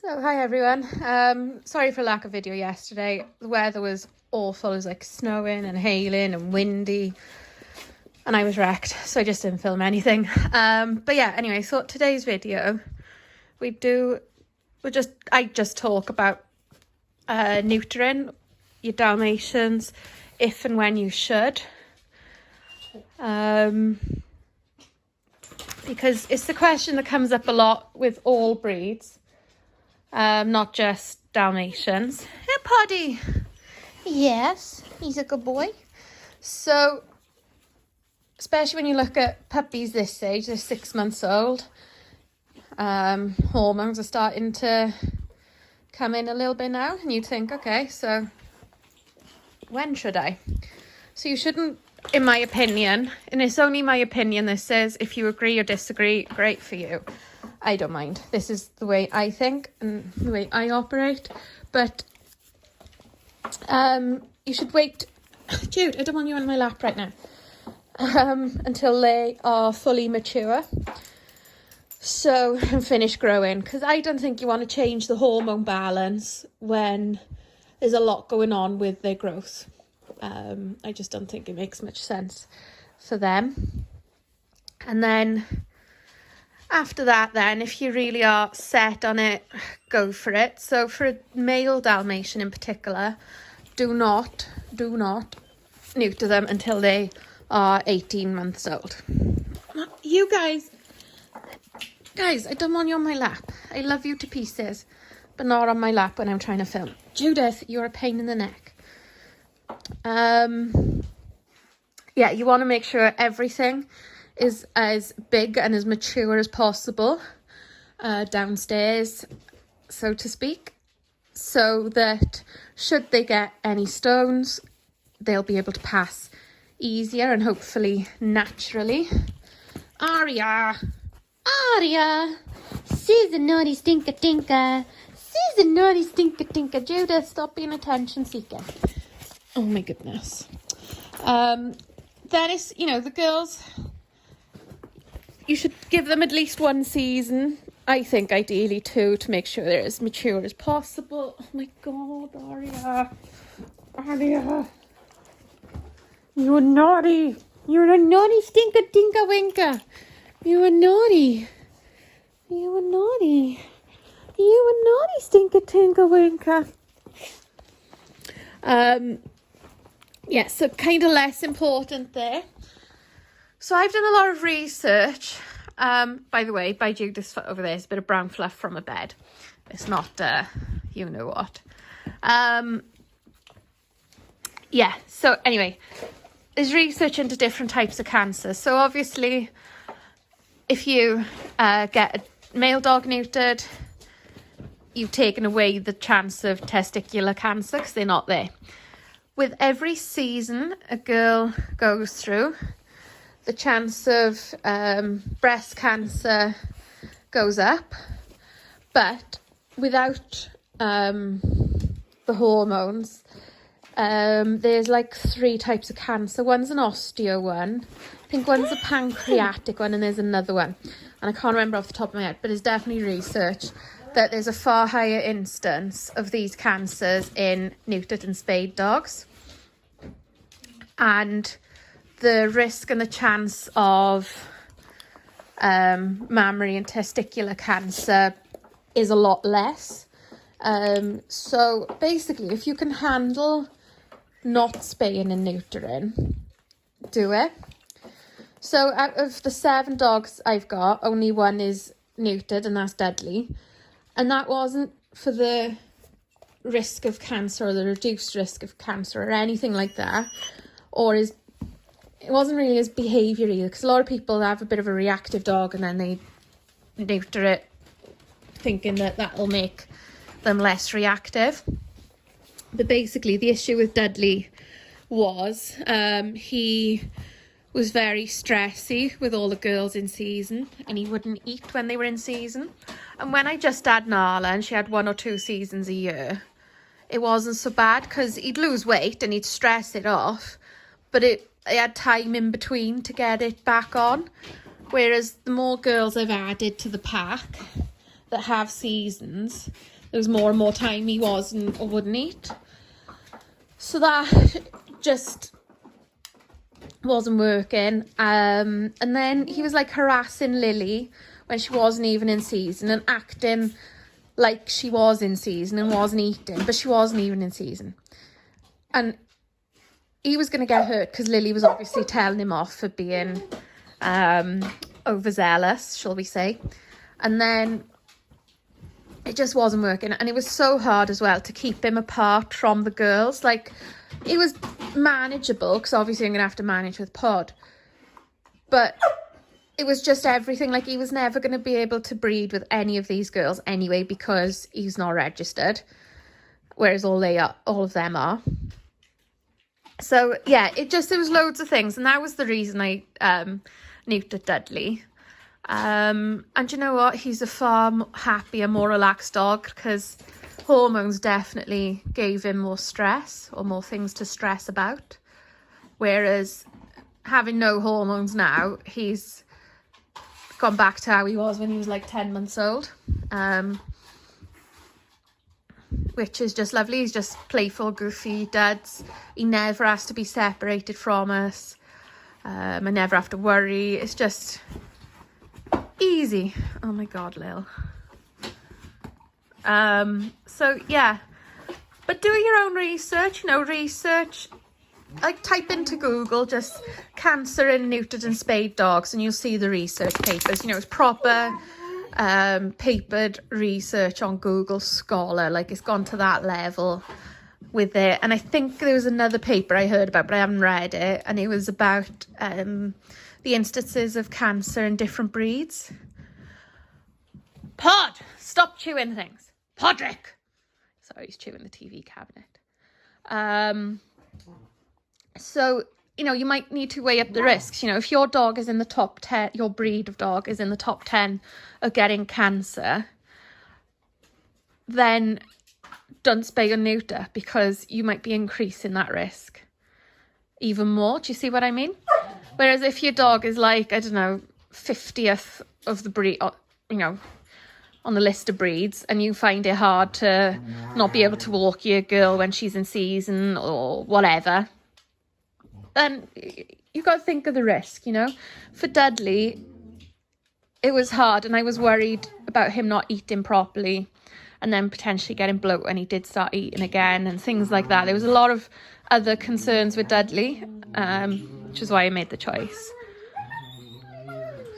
So hi everyone, sorry for lack of video yesterday. The weather was awful. It was like snowing and hailing and windy and I was wrecked, so I just didn't film anything. But yeah, anyway, so today's video I just talk about neutering your Dalmatians, if and when you should, because it's the question that comes up a lot with all breeds. Not just Dalmatians. Hey, Poddy. Yes, he's a good boy. So, especially when you look at puppies this age, they're 6 months old. Hormones are starting to come in a little bit now, and you'd think, okay, so when should I? So you shouldn't, in my opinion, and it's only my opinion, this is, if you agree or disagree, great for you. I don't mind. This is the way I think and the way I operate. But you should wait. Jude, I don't want you on my lap right now. Until they are fully mature. So, and finish growing. Because I don't think you want to change the hormone balance when there's a lot going on with their growth. I just don't think it makes much sense for them. And then after that, then, if you really are set on it, go for it. So for a male Dalmatian in particular, do not neuter them until they are 18 months old. You guys, I don't want you on my lap. I love you to pieces, but not on my lap when I'm trying to film. Judith, you're a pain in the neck. Yeah, you want to make sure everything is as big and as mature as possible downstairs, so to speak, so that should they get any stones, they'll be able to pass easier and hopefully naturally. Aria, she's a naughty stinker tinker. She's a naughty stinker tinker. Judith, stop being attention seeker. Oh my goodness. Then it's, the girls, you should give them at least one season. I think ideally 2, to make sure they're as mature as possible. Oh my God, Aria. You're naughty. You're a naughty stinker tinker winker. You are naughty. You are naughty. You are naughty stinker tinker winker. Yeah, so kind of less important there. So I've done a lot of research. By the way, by Judith's foot over there is a bit of brown fluff from a bed. It's not, you know what. Yeah, so anyway, there's research into different types of cancer. So obviously, if you get a male dog neutered, you've taken away the chance of testicular cancer because they're not there. With every season a girl goes through, the chance of breast cancer goes up, but without the hormones, there's like 3 types of cancer. One's an osteo one, I think one's a pancreatic one, and there's another one. And I can't remember off the top of my head, but it's definitely research that there's a far higher instance of these cancers in neutered and spayed dogs. And the risk and the chance of mammary and testicular cancer is a lot less. So basically, if you can handle not spaying and neutering, do it. So out of the 7 dogs I've got, only 1 is neutered, and that's Dudley. And that wasn't for the risk of cancer or the reduced risk of cancer or anything like that, it wasn't really his behaviour either, because a lot of people have a bit of a reactive dog and then they neuter it thinking that that'll make them less reactive. But basically the issue with Dudley was he was very stressy with all the girls in season, and he wouldn't eat when they were in season. And when I just had Nala and she had 1 or 2 seasons a year, it wasn't so bad because he'd lose weight and he'd stress it off, but it had time in between to get it back on. Whereas the more girls I've added to the pack that have seasons, there was more and more time he wasn't or wouldn't eat. So that just wasn't working. And then he was like harassing Lily when she wasn't even in season and acting like she was in season and wasn't eating, but she wasn't even in season. And he was going to get hurt because Lily was obviously telling him off for being overzealous, shall we say. And then it just wasn't working. And it was so hard as well to keep him apart from the girls. Like, it was manageable because obviously I'm going to have to manage with Pod. But it was just everything. Like, he was never going to be able to breed with any of these girls anyway because he's not registered. Whereas all of them are. So, yeah, there was loads of things. And that was the reason I neutered Dudley. And you know what? He's a far happier, more relaxed dog because hormones definitely gave him more stress or more things to stress about. Whereas having no hormones now, he's gone back to how he was when he was like 10 months old. Which is just lovely. He's just playful, goofy, duds. He never has to be separated from us. I never have to worry. It's just easy. Oh my God, Lil. So yeah, but do your own research. Like type into Google just cancer in neutered and spayed dogs and you'll see the research papers. It's proper papered research on Google Scholar. Like, it's gone to that level with it. And I think there was another paper I heard about, but I haven't read it, and it was about the instances of cancer in different breeds. Pod, stop chewing things. Podrick. Sorry, he's chewing the TV cabinet. So, you might need to weigh up the risks. If your dog is in the top 10, your breed of dog is in the top 10 of getting cancer, then don't spay or neuter because you might be increasing that risk even more. Do you see what I mean? Whereas if your dog is like, I don't know, 50th of the breed, on the list of breeds, and you find it hard to not be able to walk your girl when she's in season or whatever, then you've got to think of the risk, For Dudley, it was hard, and I was worried about him not eating properly and then potentially getting bloat when he did start eating again and things like that. There was a lot of other concerns with Dudley, which is why I made the choice.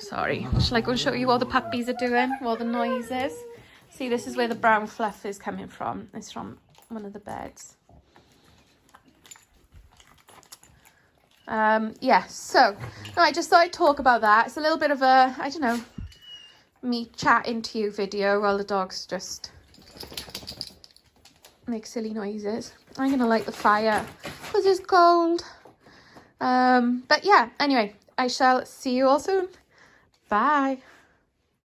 Sorry. Shall I go and show you what the puppies are doing, what the noise is? See, this is where the brown fluff is coming from. It's from one of the beds. So no, I just thought I'd talk about that. It's a little bit of a, I don't know, me chatting to you video while the dogs just make silly noises. I'm gonna light the fire because it's cold. But yeah, anyway, I shall see you all soon. Bye.